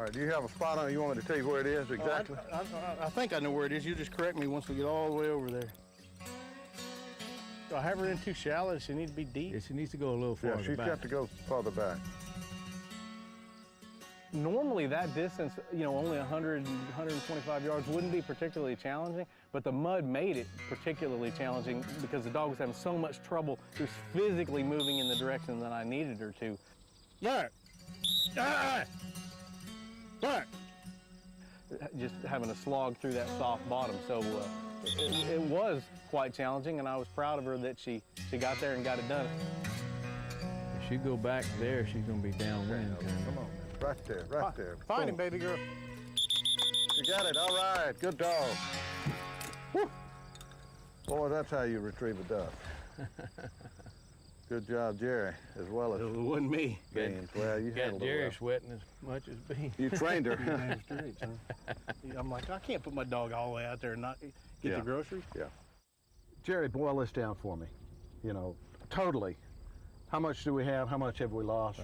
All right, do you have a spot on it? You want me to tell you where it is exactly? I think I know where it is. You just correct me once we get all the way over there. Do I have her in too shallow? Does she need to be deep? Yeah, she needs to go a little farther Yeah, she's back. got to go farther back. Normally that distance, only 100, 125 yards wouldn't be particularly challenging, but the mud made it particularly challenging because the dog was having so much trouble just physically moving in the direction that I needed her to. Back! Back! Just having to slog through that soft bottom. So it was quite challenging, and I was proud of her that she got there and got it done. If she go back there, she's gonna be downwind. Come on, man. Right there, right there. Find him, baby girl. You got it, all right, good dog. Woo. Boy, that's how you retrieve a duck. Good job, Jerry, as well as It wasn't me. Gaines. Well, you Got handled it Jerry well. sweating as much as me. You trained her. Damn straight, son. I'm like, I can't put my dog all the way out there and not get the groceries. Yeah. Jerry, boil this down for me. Totally. How much do we have? How much have we lost?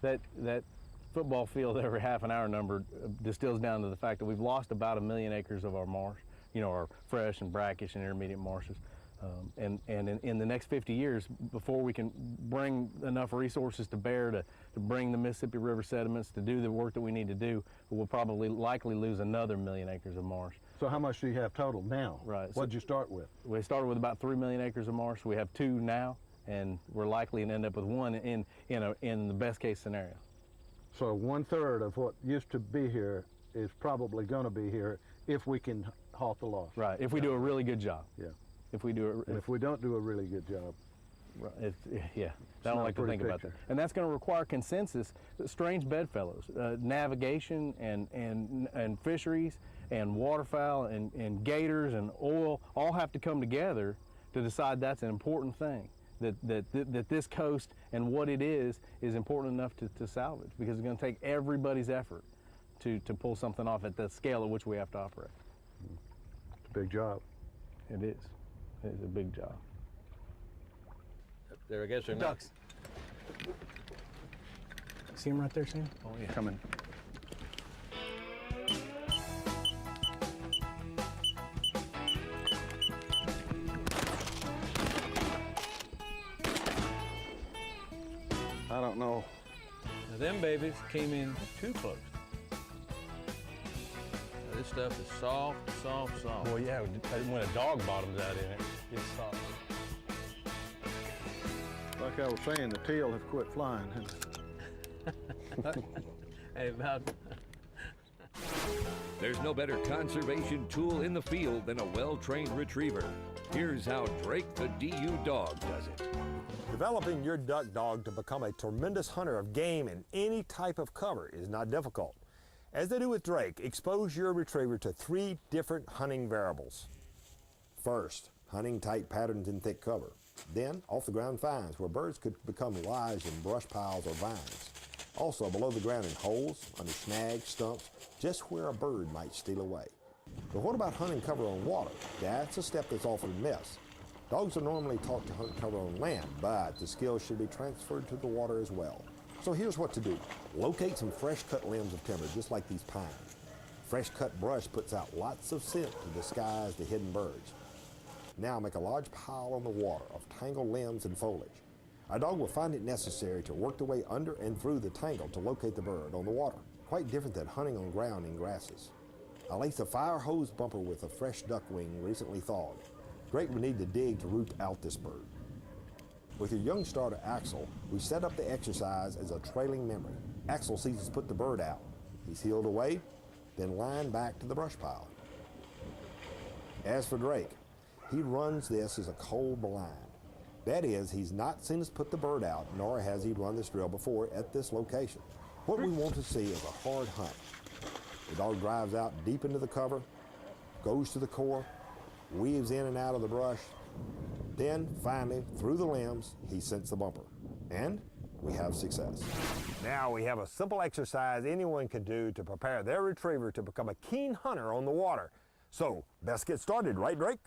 That football field every half an hour number distills down to the fact that we've lost about 1 million acres of our marsh, our fresh and brackish and intermediate marshes. And in the next 50 years, before we can bring enough resources to bear to bring the Mississippi River sediments to do the work that we need to do, we'll probably likely lose another 1 million acres of marsh. So how much do you have total now? Right. What'd you start with? We started with about 3 million acres of marsh. We have 2 now, and we're likely to end up with 1 in the best case scenario. So 1/3 of what used to be here is probably going to be here if we can halt the loss. Right. If we do a really good job. Yeah. If we do And if we don't do a really good job, yeah, I don't not like a to pretty think about that. picture. And that's going to require consensus, strange bedfellows, navigation and fisheries and waterfowl and gators and oil all have to come together to decide that's an important thing. That this coast and what it is important enough to salvage, because it's going to take everybody's effort to pull something off at the scale at which we have to operate. it's a big job. It is. It is a big job. There, I guess they're Ducks. See him right there, Sam? Oh, yeah. Coming. I don't know. Now, them babies came in too close. Now, this stuff is soft, soft, soft. Well, yeah, when a dog bottoms out in it, it's soft. Like I was saying, the teal have quit flying. Hey, about There's no better conservation tool in the field than a well-trained retriever. Here's how Drake the DU dog does it. Developing your duck dog to become a tremendous hunter of game in any type of cover is not difficult. As they do with Drake, expose your retriever to 3 different hunting variables. First, hunting tight patterns in thick cover. Then, off-the-ground finds where birds could become lodged in brush piles or vines. Also, below the ground in holes, under snags, stumps, just where a bird might steal away. But what about hunting cover on water? That's a step that's often missed. Dogs are normally taught to hunt cover on land, but the skills should be transferred to the water as well. So here's what to do. Locate some fresh cut limbs of timber, just like these pines. Fresh cut brush puts out lots of scent to disguise the hidden birds. Now make a large pile on the water of tangled limbs and foliage. A dog will find it necessary to work the way under and through the tangle to locate the bird on the water. Quite different than hunting on ground in grasses. I lace a fire hose bumper with a fresh duck wing recently thawed. Drake would need to dig to root out this bird. With your young starter Axel, we set up the exercise as a trailing memory. Axel sees us put the bird out. He's heeled away, then lined back to the brush pile. As for Drake, he runs this as a cold blind. That is, he's not seen us put the bird out, nor has he run this drill before at this location. What we want to see is a hard hunt. The dog drives out deep into the cover, goes to the core, weaves in and out of the brush. Then, finally, through the limbs, he scents the bumper. And we have success. Now we have a simple exercise anyone can do to prepare their retriever to become a keen hunter on the water. So, best get started, right, Drake?